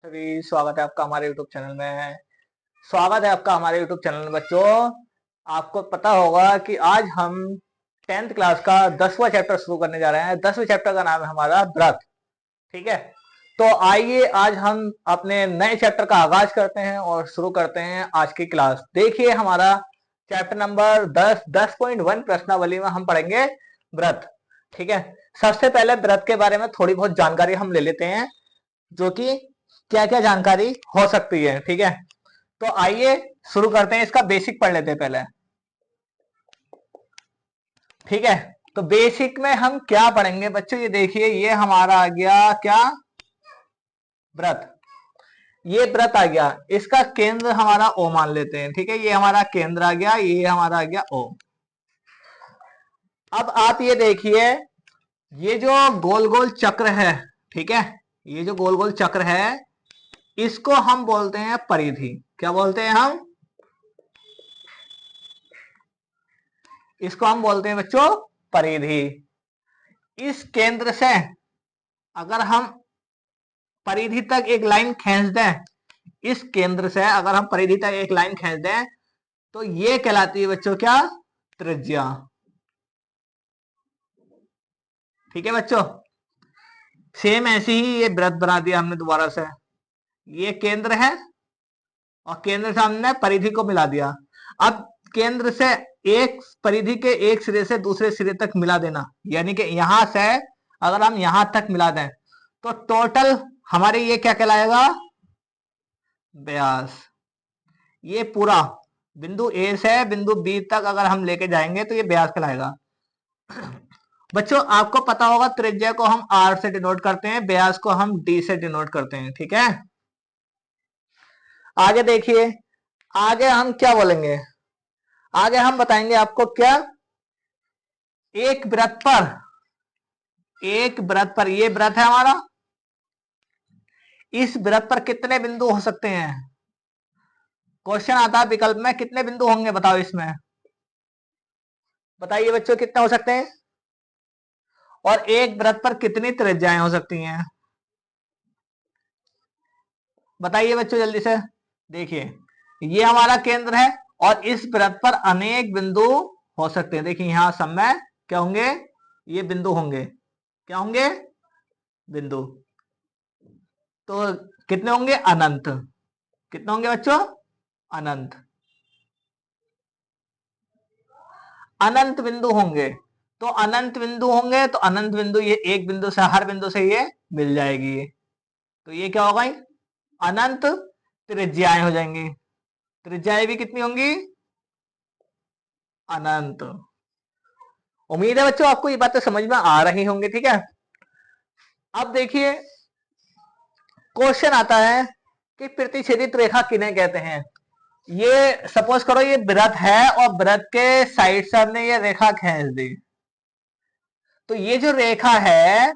सभी स्वागत है आपका हमारे YouTube चैनल में। स्वागत है आपका हमारे YouTube चैनल में। बच्चों, आपको पता होगा कि आज हम 10th क्लास का 10वां चैप्टर शुरू करने जा रहे हैं। 10वें चैप्टर का नाम है हमारा व्रत। ठीक है, तो आइए आज हम अपने नए चैप्टर का आगाज करते हैं और शुरू करते हैं आज की क्लास। देखिए, हमारा चैप्टर नंबर 10.1 प्रश्नावली में हम पढ़ेंगे व्रत। ठीक है, सबसे पहले व्रत के बारे में थोड़ी बहुत जानकारी हम ले लेते हैं, जो कि क्या क्या जानकारी हो सकती है। ठीक है, तो आइए शुरू करते हैं। इसका बेसिक पढ़ लेते हैं पहले। ठीक है, तो बेसिक में हम क्या पढ़ेंगे बच्चों, ये देखिए, ये हमारा आ गया क्या, व्रत। ये व्रत आ गया, इसका केंद्र हमारा ओ मान लेते हैं। ठीक है, ये हमारा केंद्र आ गया, ये हमारा आ गया ओ। अब आप ये देखिए, ये जो गोल गोल चक्र है, ठीक है, ये जो गोल गोल चक्र है, इसको हम बोलते हैं परिधि। क्या बोलते हैं हम? इसको हम बोलते हैं बच्चों परिधि। इस केंद्र से अगर हम परिधि तक एक लाइन खींच दें, इस केंद्र से अगर हम परिधि तक एक लाइन खींच दें, तो ये कहलाती है बच्चों क्या, त्रिज्या। ठीक है बच्चों, सेम ऐसे ही ये वृत्त बना दिया हमने दोबारा से। ये केंद्र है और केंद्र से हमने परिधि को मिला दिया। अब केंद्र से एक परिधि के एक सिरे से दूसरे सिरे तक मिला देना, यानी कि यहां से अगर हम यहां तक मिला दें तो टोटल हमारे ये क्या कहलाएगा, व्यास। ये पूरा बिंदु ए से बिंदु बी तक अगर हम लेके जाएंगे तो ये व्यास कहलाएगा। बच्चों, आपको पता होगा त्रिज्या को हम आर से डिनोट करते हैं, व्यास को हम डी से डिनोट करते हैं। ठीक है, आगे देखिए, आगे हम क्या बोलेंगे, आगे हम बताएंगे आपको क्या, एक वृत्त पर, एक वृत्त पर, ये वृत्त है हमारा, इस वृत्त पर कितने बिंदु हो सकते हैं। क्वेश्चन आता है विकल्प में, कितने बिंदु होंगे बताओ इसमें, बताइए बच्चों कितने हो सकते हैं, और एक वृत्त पर कितनी त्रिज्याएं हो सकती हैं, बताइए बच्चों जल्दी से। देखिए, ये हमारा केंद्र है और इस वृत्त पर अनेक बिंदु हो सकते हैं। देखिए यहां सब में क्या होंगे, ये बिंदु होंगे, क्या होंगे, बिंदु। तो कितने होंगे, अनंत। कितने होंगे बच्चों, अनंत। अनंत बिंदु होंगे, तो अनंत बिंदु होंगे तो अनंत बिंदु, ये एक बिंदु से, हर बिंदु से ये मिल जाएगी। तो ये क्या होगा, अनंत त्रिज्याएं हो जाएंगी। त्रिज्याएं भी कितनी होंगी, अनंत। उम्मीद है बच्चों आपको ये बातें समझ में आ रही होंगी। ठीक है, अब देखिए, क्वेश्चन आता है कि प्रतिच्छेदित रेखा किन्हें कहते हैं। ये सपोज करो ये वृत्त है और वृत्त के साइड से हमने ये रेखा खींच दी, तो ये जो रेखा है,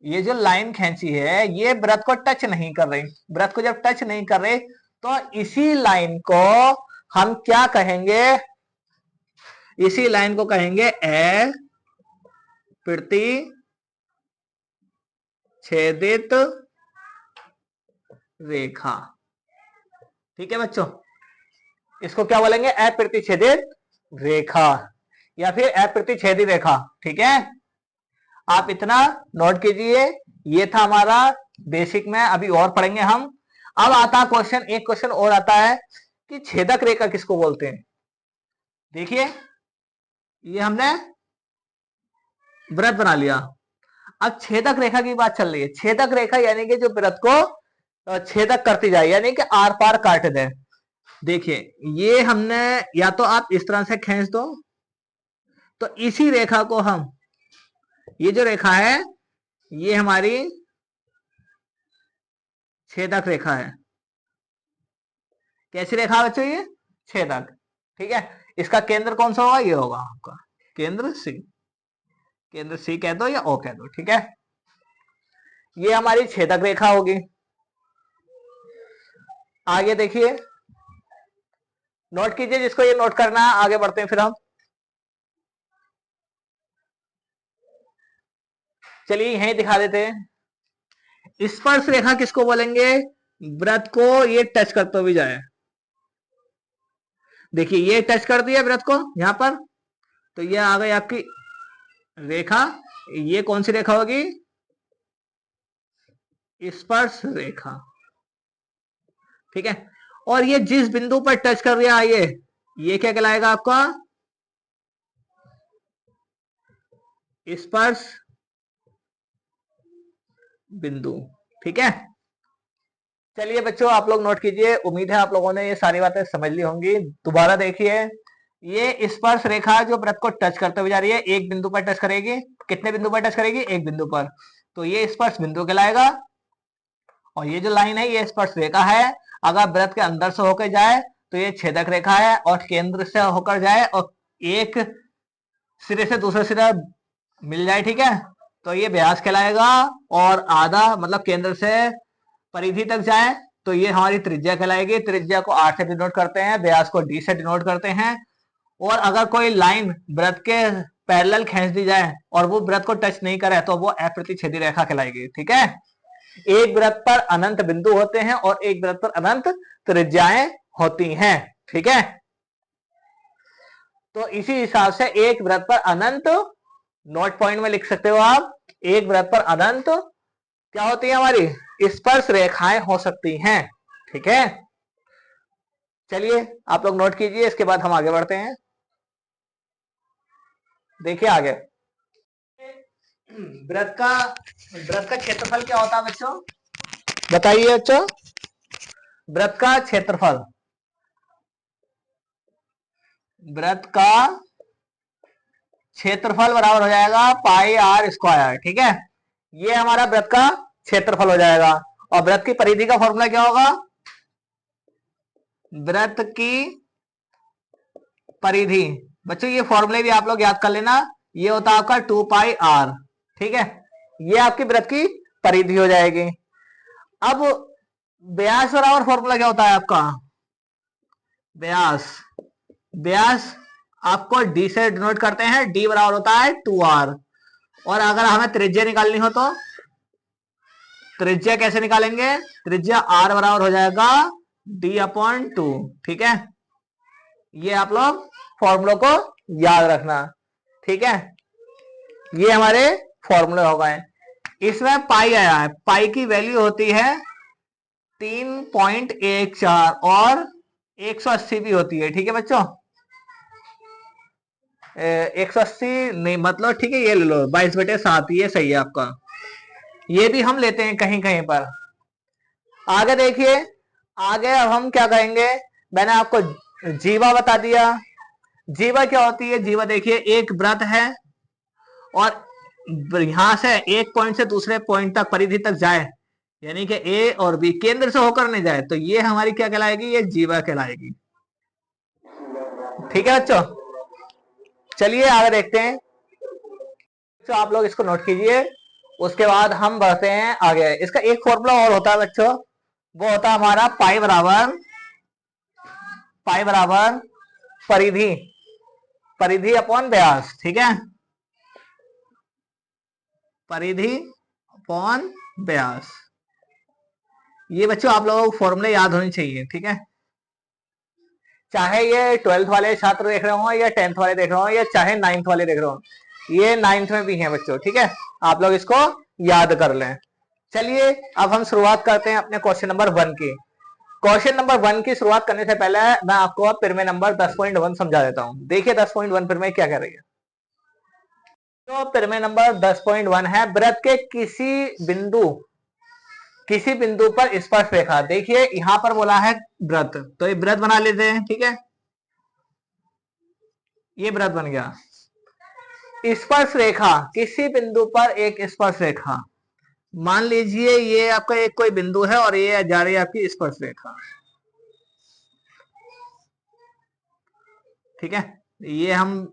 ये जो लाइन खींची है, ये वृत्त को टच नहीं कर रही। वृत्त को जब टच नहीं कर रही तो इसी लाइन को हम क्या कहेंगे, इसी लाइन को कहेंगे अप्रतिच्छेदित रेखा। ठीक है बच्चों, इसको क्या बोलेंगे, अप्रतिच्छेदित रेखा या फिर अप्रतिच्छेदी रेखा। ठीक है, आप इतना नोट कीजिए। ये था हमारा बेसिक में, अभी और पढ़ेंगे हम। अब आता है क्वेश्चन, एक क्वेश्चन और आता है कि छेदक रेखा किसको बोलते हैं। देखिए, ये हमने वृत्त बना लिया, अब छेदक रेखा की बात चल रही है। छेदक रेखा यानी कि जो वृत्त को छेदक करती जाए, यानी कि आर पार काट दे। देखिए, ये हमने, या तो आप इस तरह से खींच दो, तो इसी रेखा को हम, ये जो रेखा है ये हमारी छेदक रेखा है। कैसी रेखा बच्चों, ये छेदक। ठीक है, इसका केंद्र कौन सा होगा, ये होगा आपका केंद्र सी। केंद्र सी कह दो या ओ कह दो। ठीक है, ये हमारी छेदक रेखा होगी। आगे देखिए, नोट कीजिए जिसको ये नोट करना है। आगे बढ़ते हैं फिर हम, चलिए यहीं दिखा देते हैं। स्पर्श रेखा किसको बोलेंगे, वृत्त को ये टच करते हुए जाए। देखिए ये टच कर दिया वृत्त को यहां पर, तो ये आ गई आपकी रेखा। ये कौन सी रेखा होगी? स्पर्श रेखा। ठीक है, और ये जिस बिंदु पर टच कर रहा है ये क्या कहलाएगा आपका? स्पर्श बिंदु। ठीक है, चलिए बच्चों आप लोग नोट कीजिए। उम्मीद है आप लोगों ने ये सारी बातें समझ ली होंगी। दोबारा देखिए, ये स्पर्श रेखा जो वृत्त को टच करते हुए जा रही है, एक बिंदु पर टच करेगी। कितने बिंदु पर टच करेगी? एक बिंदु पर, तो ये स्पर्श बिंदु कहलाएगा। और ये जो लाइन है ये स्पर्श रेखा है। अगर वृत्त के अंदर से होकर जाए तो ये छेदक रेखा है, और केंद्र से होकर जाए और एक सिरे से दूसरे सिरे मिल जाए, ठीक है, तो ये व्यास कहलाएगा। और आधा मतलब केंद्र से परिधि तक जाए तो ये हमारी त्रिज्या कहलाएगी। त्रिज्या को R से डिनोट करते हैं, व्यास को D से डिनोट करते हैं। और अगर कोई लाइन वृत्त के पैरेलल खींच दी जाए और वो वृत्त को टच नहीं करे तो वो अप्रतिच्छेदी रेखा कहलाएगी। ठीक है, एक वृत्त पर अनंत बिंदु होते हैं और एक वृत्त पर अनंत त्रिज्याएं होती हैं। ठीक है, तो इसी हिसाब से एक वृत्त पर अनंत, नोट पॉइंट में लिख सकते हो आप, एक वृत्त पर अनंत क्या होती है? हमारी स्पर्श रेखाएं हो सकती हैं। ठीक है, चलिए आप लोग नोट कीजिए, इसके बाद हम आगे बढ़ते हैं। देखिए आगे, वृत्त का क्षेत्रफल क्या होता है बच्चों? बताइए बच्चों, वृत्त का क्षेत्रफल, वृत्त का क्षेत्रफल बराबर हो जाएगा पाई R स्क्वायर। ठीक है, ये हमारा वृत्त का क्षेत्रफल हो जाएगा। और वृत्त की परिधि का फॉर्मूला क्या होगा? वृत्त की परिधि, बच्चों ये फॉर्मूले भी आप लोग याद कर लेना, ये होता है आपका 2 पाई R। ठीक है, ये आपकी वृत्त की परिधि हो जाएगी। अब व्यास बराबर फॉर्मूला क्या होता है आपका? व्यास, व्यास आपको D से डिनोट करते हैं, D बराबर होता है 2R। और अगर हमें त्रिज्या निकालनी हो तो त्रिज्या कैसे निकालेंगे? त्रिज्या R बराबर हो जाएगा D/2। ठीक है, ये आप लोग फॉर्मूलों को याद रखना। ठीक है, ये हमारे फॉर्मूले हो गए। इसमें पाई आया है, पाई की वैल्यू होती है 3.14 और 180 भी होती है। ठीक है बच्चों, 180 नहीं मतलब, ठीक है ये ले लो 22/7, ये सही है आपका। ये भी हम लेते हैं कहीं कहीं पर। आगे देखिए, आगे अब हम क्या करेंगे? मैंने आपको जीवा बता दिया। जीवा क्या होती है? जीवा देखिए, एक वृत्त है और यहां से एक पॉइंट से दूसरे पॉइंट तक परिधि तक जाए, यानी कि ए और बी केंद्र से होकर नहीं जाए, तो ये हमारी क्या कहलाएगी? ये जीवा कहलाएगी। ठीक है बच्चों, चलिए आगे देखते हैं। तो आप लोग इसको नोट कीजिए, उसके बाद हम बढ़ते हैं आगे। इसका एक फॉर्मूला और होता है बच्चों, वो होता है हमारा पाई बराबर परिधि, परिधि अपॉन व्यास। ठीक है, परिधि अपॉन व्यास। ये बच्चों आप लोगों को फॉर्मूले याद होने चाहिए। ठीक है, चाहे ये 12th वाले छात्र देख रहे हो या 10th वाले देख रहे हो या चाहे 9th वाले देख रहे हो, ये 9th में भी है बच्चों। ठीक है, आप लोग इसको याद कर लें। चलिए अब हम शुरुआत करते हैं अपने क्वेश्चन नंबर 1 की। क्वेश्चन नंबर 1 की शुरुआत करने से पहले मैं आपको पिरमे नंबर 10.1 समझा देता हूं। देखिए 10.1 पिरमे क्या कह रही है। तो पिरमे नंबर 10.1 है, वृत्त के किसी बिंदु पर स्पर्श रेखा। देखिए यहां पर बोला है वृत्त, तो ये वृत्त बना लेते हैं। ठीक है, ये वृत्त बन गया। स्पर्श रेखा, किसी बिंदु पर एक स्पर्श रेखा, मान लीजिए ये आपका एक कोई बिंदु है और ये जा रही है आपकी स्पर्श रेखा। ठीक है, ये हम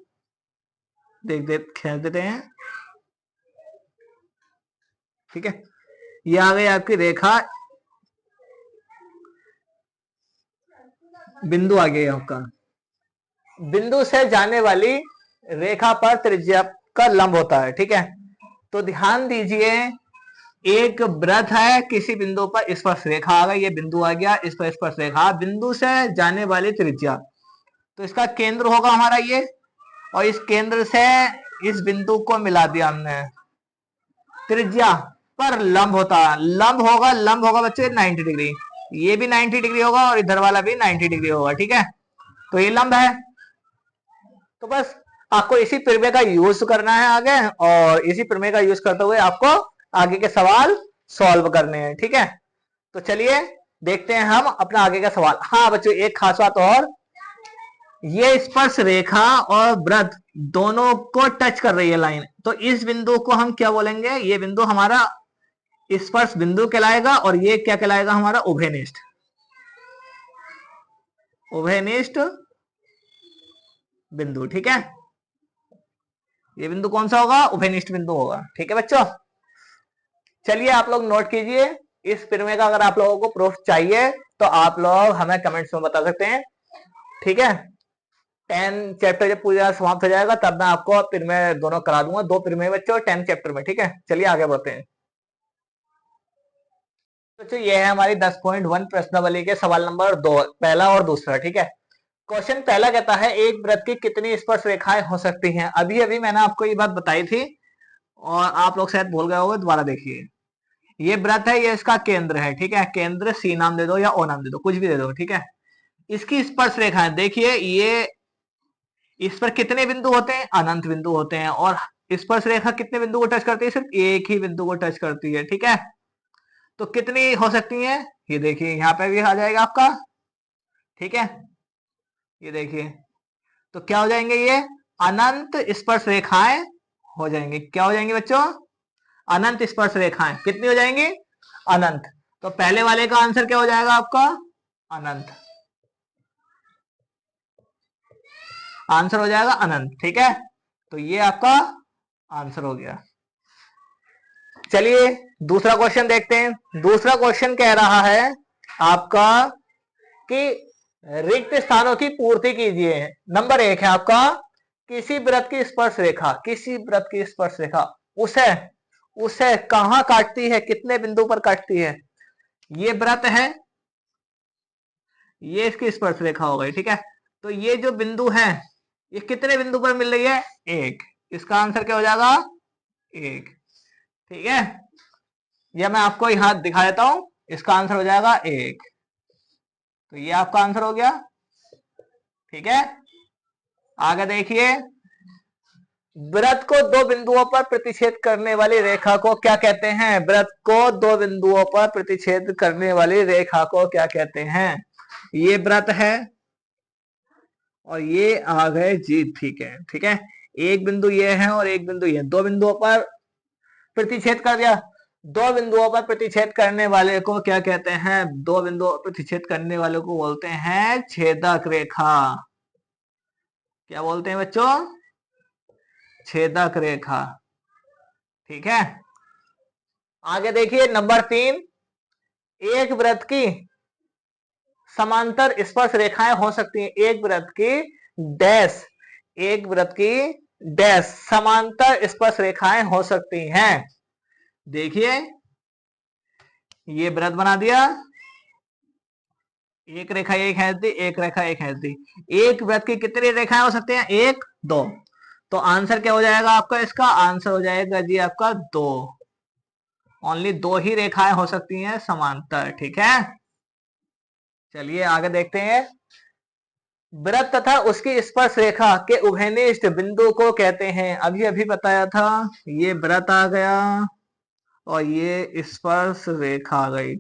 खेल देते हैं। ठीक है, ये आ गई आपकी रेखा, बिंदु आ गया आपका। बिंदु से जाने वाली रेखा पर त्रिज्या का लंब होता है। ठीक है, तो ध्यान दीजिए एक वृत्त है, किसी बिंदु पर स्पर्श रेखा आ गई, ये बिंदु आ गया, इस पर स्पर्श रेखा, बिंदु से जाने वाली त्रिज्या, तो इसका केंद्र होगा हमारा ये, और इस केंद्र से इस बिंदु को मिला दिया हमने, त्रिज्या पर लंब होता, लंब होगा बच्चे 90 डिग्री, ये भी 90 डिग्री होगा और इधर वाला भी 90 डिग्री होगा, ठीक है। तो ये लंब है, तो बस आपको इसी प्रमेय का यूज करना है आगे, और इसी प्रमेय का यूज करते हुए आपको आगे के सवाल सॉल्व करने हैं, ठीक है। तो चलिए देखते हैं हम अपना आगे का सवाल। हाँ बच्चों, एक खास बात और, ये स्पर्श रेखा और वृत्त दोनों को टच कर रही है लाइन, तो इस बिंदु को हम क्या बोलेंगे, ये बिंदु हमारा स्पर्श बिंदु कहलाएगा, और ये क्या कहलाएगा हमारा, उभयनिष्ठ, उभयनिष्ठ बिंदु, ठीक है। ये बिंदु कौन सा होगा, उभयनिष्ठ बिंदु होगा, ठीक है बच्चों। चलिए आप लोग नोट कीजिए, इस प्रमेय का अगर आप लोगों को प्रूफ चाहिए तो आप लोग हमें कमेंट्स में बता सकते हैं, ठीक है। 10 चैप्टर जब पूरा समाप्त हो जाएगा तब मैं आपको प्रमेय दोनों करा दूंगा, 2 प्रमेय बच्चों 10 चैप्टर में, ठीक है। चलिए आगे बढ़ते हैं बच्चों, ये है हमारी 10.1 प्रश्नावली के सवाल नंबर 2, पहला और दूसरा, ठीक है। क्वेश्चन पहला कहता है एक वृत्त की कितनी स्पर्श रेखाएं हो सकती हैं। अभी अभी मैंने आपको ये बात बताई थी और आप लोग शायद भूल गए होंगे, दोबारा देखिए। ये वृत्त है, ये इसका केंद्र है, ठीक है। केंद्र सी नाम दे दो या ओ नाम दे दो, कुछ भी दे दो, ठीक है। इसकी स्पर्श रेखाएं देखिए, ये इस पर कितने बिंदु होते हैं, अनंत बिंदु होते हैं, और स्पर्श रेखा कितने बिंदु को टच करती है, सिर्फ एक ही बिंदु को टच करती है, ठीक है। तो कितनी हो सकती है, ये देखिए यहाँ पे भी आ जाएगा आपका, ठीक है। ये देखिए, तो क्या हो जाएंगे, ये अनंत स्पर्श रेखाएं हो जाएंगे, क्या हो जाएंगे बच्चों, अनंत स्पर्श रेखाएं, कितनी हो जाएंगी, अनंत। तो पहले वाले का आंसर क्या हो जाएगा आपका, अनंत, आंसर हो जाएगा अनंत, ठीक है। तो ये आपका आंसर हो गया। चलिए दूसरा क्वेश्चन देखते हैं। दूसरा क्वेश्चन कह रहा है आपका कि रिक्त स्थानों की पूर्ति कीजिए। नंबर 1 है आपका, किसी वृत्त की स्पर्श रेखा, किसी वृत्त की स्पर्श रेखा उसे उसे कहां काटती है, कितने बिंदु पर काटती है। ये वृत्त है, ये इसकी स्पर्श रेखा हो गई, ठीक है। तो ये जो बिंदु है, ये कितने बिंदु पर मिल रही है, एक, इसका आंसर क्या हो जाएगा, एक, ठीक है। यह मैं आपको यहां दिखा देता हूं, इसका आंसर हो जाएगा एक, तो ये आपका आंसर हो गया, ठीक है। आगे देखिए, वृत्त को दो बिंदुओं पर प्रतिच्छेद करने वाली रेखा को क्या कहते हैं, वृत्त को दो बिंदुओं पर प्रतिच्छेद करने वाली रेखा को क्या कहते हैं। ये वृत्त है और ये आ गए जी, ठीक है, ठीक है। एक बिंदु ये है और एक बिंदु ये, दो बिंदुओं पर प्रतिच्छेद कर दिया। दो बिंदुओं पर प्रतिच्छेद करने वाले को क्या कहते हैं, दो बिंदुओं पर प्रतिच्छेद करने वाले को बोलते हैं छेदक रेखा। क्या बोलते हैं बच्चों, छेदक रेखा, ठीक है। आगे देखिए नंबर 3, एक वृत्त की समांतर स्पर्श रेखाएं हो सकती हैं, एक वृत्त की डैश, एक वृत्त की डैश समांतर स्पर्श रेखाएं हो सकती हैं। देखिए ये वृत्त बना दिया, एक रेखा एक खींच दी, एक रेखा एक खींच दी। एक वृत्त की कितनी रेखाएं हो सकती हैं, एक, दो। तो आंसर क्या हो जाएगा आपका, इसका आंसर हो जाएगा जी आपका दो, ओनली दो ही रेखाएं हो सकती हैं समांतर, ठीक है। चलिए आगे देखते हैं, वृत्त तथा उसकी स्पर्श रेखा के उभयनिष्ठ बिंदु को कहते हैं। अभी अभी बताया था, ये वृत्त आ गया और ये स्पर्श रेखा आ गई।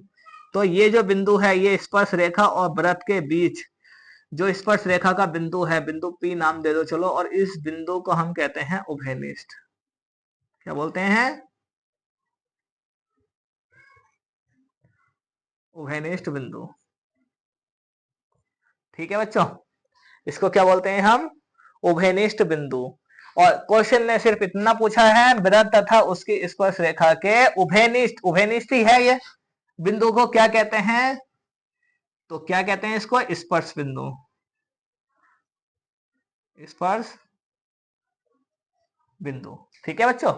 तो ये जो बिंदु है, ये स्पर्श रेखा और वृत्त के बीच जो स्पर्श रेखा का बिंदु है, बिंदु P नाम दे दो चलो, और इस बिंदु को हम कहते हैं उभयनिष्ठ। क्या बोलते हैं, उभयनिष्ठ बिंदु, ठीक है बच्चों। इसको क्या बोलते हैं हम, उभयनिष्ठ बिंदु। और क्वेश्चन ने सिर्फ इतना पूछा है, वृत्त तथा उसकी स्पर्श रेखा के उभयनिष्ठ, उभयनिष्ठ ही है ये बिंदु को क्या कहते हैं, तो क्या कहते हैं इसको, स्पर्श बिंदु, स्पर्श बिंदु, ठीक है बच्चों।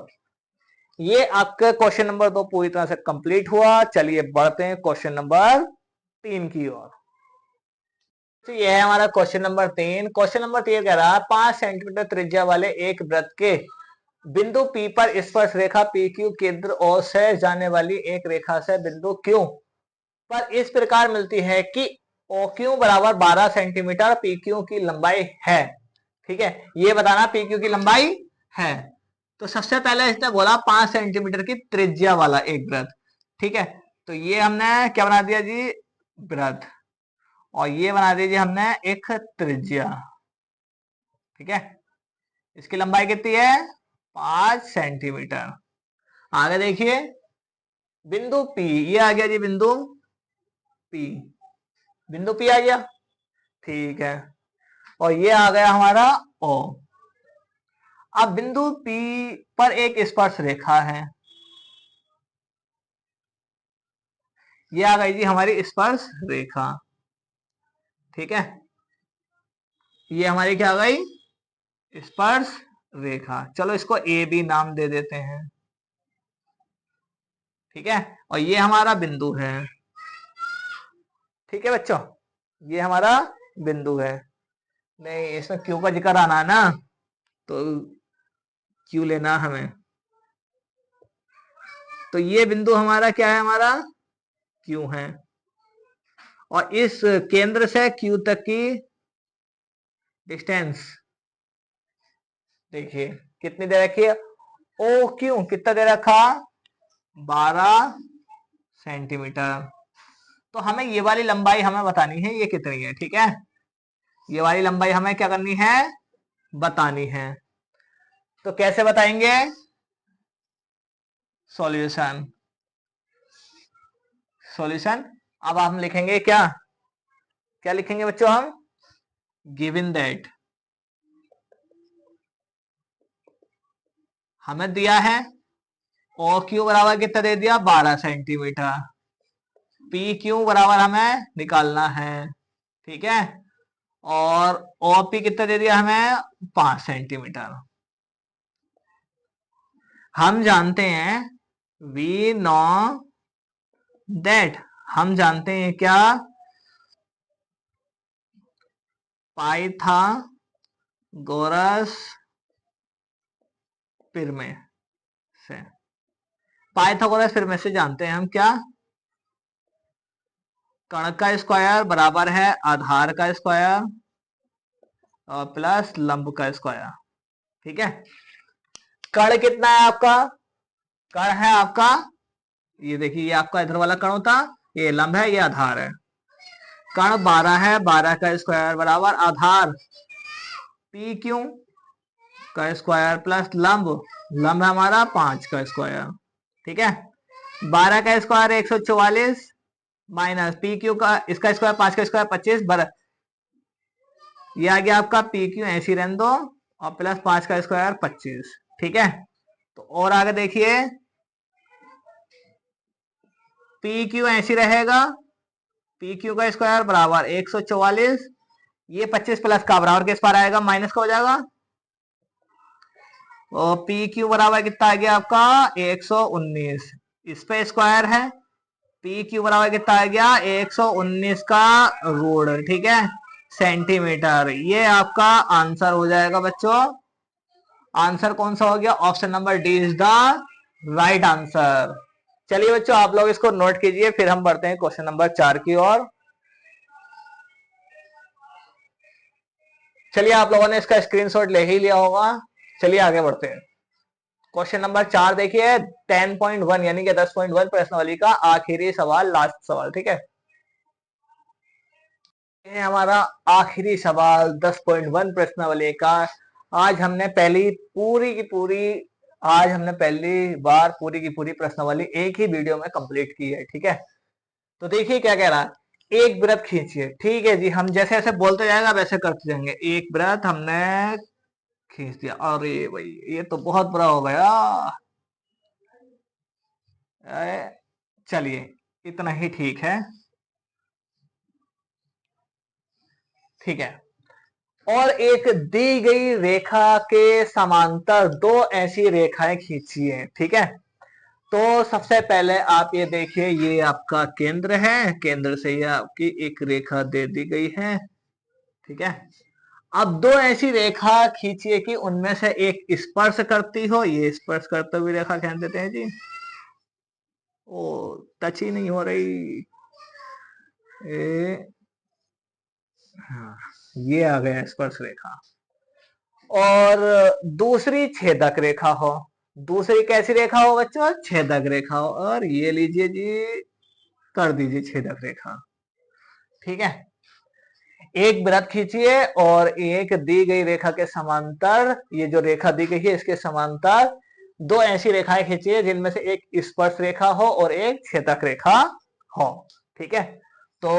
ये आपका क्वेश्चन नंबर 2 पूरी तरह से कंप्लीट हुआ। चलिए बढ़ते हैं क्वेश्चन नंबर 3 की ओर। तो ये है हमारा क्वेश्चन नंबर 3। क्वेश्चन नंबर 3 कह रहा है 5 सेंटीमीटर त्रिज्या वाले एक वृत्त के बिंदु P पर स्पर्श रेखा PQ केंद्र और से जाने वाली एक रेखा से बिंदु Q पर इस प्रकार मिलती है कि OQ बराबर 12 सेंटीमीटर PQ की लंबाई है। ठीक है, ये बताना PQ की लंबाई है। तो सबसे पहले इसने बोला 5 सेंटीमीटर की त्रिज्या वाला एक वृत्त। ठीक है, तो ये हमने क्या बना दिया जी, वृत्त, और ये बना दीजिए हमने एक त्रिज्या। ठीक है, इसकी लंबाई कितनी है, 5 सेंटीमीटर। आगे देखिए बिंदु P, ये आ गया जी बिंदु P, बिंदु P आ गया। ठीक है, और ये आ गया हमारा O। अब बिंदु P पर एक स्पर्श रेखा है, ये आ गई जी हमारी स्पर्श रेखा। ठीक है, ये हमारी क्या आ गई, स्पर्श रेखा। चलो इसको ए बी नाम दे देते हैं। ठीक है, और ये हमारा बिंदु है। ठीक है बच्चों, ये हमारा बिंदु है। नहीं, इसमें क्यू का जिक्र आना है ना, तो क्यू लेना हमें। तो ये बिंदु हमारा क्या है, हमारा क्यू है, और इस केंद्र से क्यू तक की डिस्टेंस देखिए कितनी दे रखी है, ओ क्यू कितना दे रखा, 12 सेंटीमीटर। तो हमें ये वाली लंबाई हमें बतानी है, ये कितनी है। ठीक है, ये वाली लंबाई हमें क्या करनी है, बतानी है। तो कैसे बताएंगे, सॉल्यूशन, सॉल्यूशन। अब हम लिखेंगे क्या, क्या लिखेंगे बच्चों हम, गिवन दैट हमें दिया है ओ क्यू बराबर कितना दे दिया, 12 सेंटीमीटर, पी क्यू बराबर हमें निकालना है। ठीक है, और ओपी कितना दे दिया हमें, 5 सेंटीमीटर। हम जानते हैं वी नो दैट, हम जानते हैं क्या, पाइथागोरस प्रमेय से, पाइथागोरस प्रमेय से जानते हैं हम क्या, कण का स्क्वायर बराबर है आधार का स्क्वायर और प्लस लंब का स्क्वायर। ठीक है, कण कितना है आपका, कण है आपका, ये देखिए ये आपका इधर वाला कण होता, ये लंब है, ये आधार है। कण 12 है, 12 का स्क्वायर बराबर आधार पी क्यू का स्क्वायर प्लस लंब, लंब है हमारा 5 का स्क्वायर। ठीक है, 12 का स्क्वायर 144 माइनस पी क्यू का इसका स्क्वायर 5 का स्क्वायर 25 बर, ये आ गया आपका पी क्यू ऐसी रहने दो, और प्लस 5 का स्क्वायर 25। ठीक है, तो और आगे देखिए पी क्यू ऐसी रहेगा, पी क्यू का स्क्वायर बराबर 144, ये 25 प्लस का बराबर किस पार आएगा, माइनस का हो जाएगा, और पी क्यू बराबर कितना आ गया आपका 119, इस पे स्क्वायर है, पी क्यू बराबर कितना आ गया 119 का रूट। ठीक है, सेंटीमीटर। ये आपका आंसर हो जाएगा बच्चों। आंसर कौन सा हो गया, option number D is the right answer. चलिए बच्चों आप लोग इसको नोट कीजिए, फिर हम बढ़ते हैं क्वेश्चन नंबर 4 की ओर। चलिए आप लोगों ने इसका स्क्रीनशॉट ले ही लिया होगा। चलिए आगे बढ़ते हैं। क्वेश्चन नंबर 4 देखिए 10.1 यानी कि 10.1 प्रश्नावली का आखिरी सवाल, लास्ट सवाल। ठीक है, ये हमारा आखिरी सवाल 10.1 प्रश्नावली का। आज हमने पहली पूरी की पूरी, आज हमने पहली बार पूरी की पूरी प्रश्नावली एक ही वीडियो में कंप्लीट की है। ठीक है, तो देखिए क्या कह रहा है, एक वृत्त खींचिए। ठीक है जी, हम जैसे जैसे बोलते जाएगा वैसे करते जाएंगे। एक वृत्त हमने खींच दिया, अरे भाई ये तो बहुत बुरा हो गया। चलिए इतना ही ठीक है। ठीक है, और एक दी गई रेखा के समांतर दो ऐसी रेखाएं खींचिए। ठीक है, तो सबसे पहले आप ये देखिए, ये आपका केंद्र है, केंद्र से ये आपकी एक रेखा दे दी गई है, ठीक है। अब दो ऐसी रेखा खींचिए कि उनमें से एक स्पर्श करती हो, ये स्पर्श करते हुए रेखा कह देते हैं जी। ओ टच ही नहीं हो रही, ए, हाँ, ये आ गया स्पर्श रेखा। और दूसरी छेदक रेखा हो, दूसरी कैसी रेखा हो बच्चों, छेदक रेखा हो, और ये लीजिए जी, कर दीजिए छेदक रेखा, ठीक है। एक वृत्त खींचिए और एक दी गई रेखा के समांतर, ये जो रेखा दी गई है इसके समांतर दो ऐसी रेखाएं खींचिए जिनमें से एक स्पर्श रेखा हो और एक छेदक रेखा हो, ठीक है। तो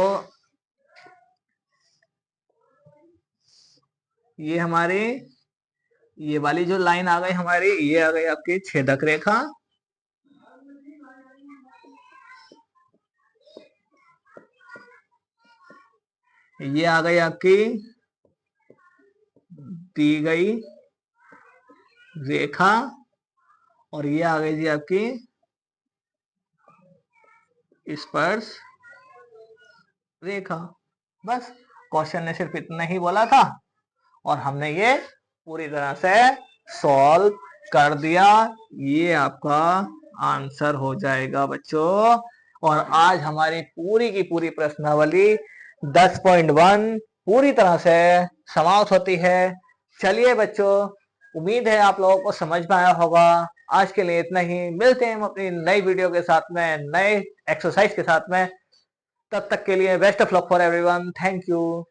ये हमारी, ये वाली जो लाइन आ गई हमारी, ये आ गई आपकी छेदक रेखा, ये आ गई आपकी दी गई रेखा, और ये आ गई जी आपकी स्पर्श रेखा। बस क्वेश्चन ने सिर्फ इतना ही बोला था और हमने ये पूरी तरह से सॉल्व कर दिया। ये आपका आंसर हो जाएगा बच्चों। और आज हमारी पूरी की पूरी प्रश्नावली 10.1 पूरी तरह से समाप्त होती है। चलिए बच्चों, उम्मीद है आप लोगों को समझ में आया होगा। आज के लिए इतना ही, मिलते हैं हम अपनी नई वीडियो के साथ में, नए एक्सरसाइज के साथ में। तब तक के लिए best of luck for everyone, thank you.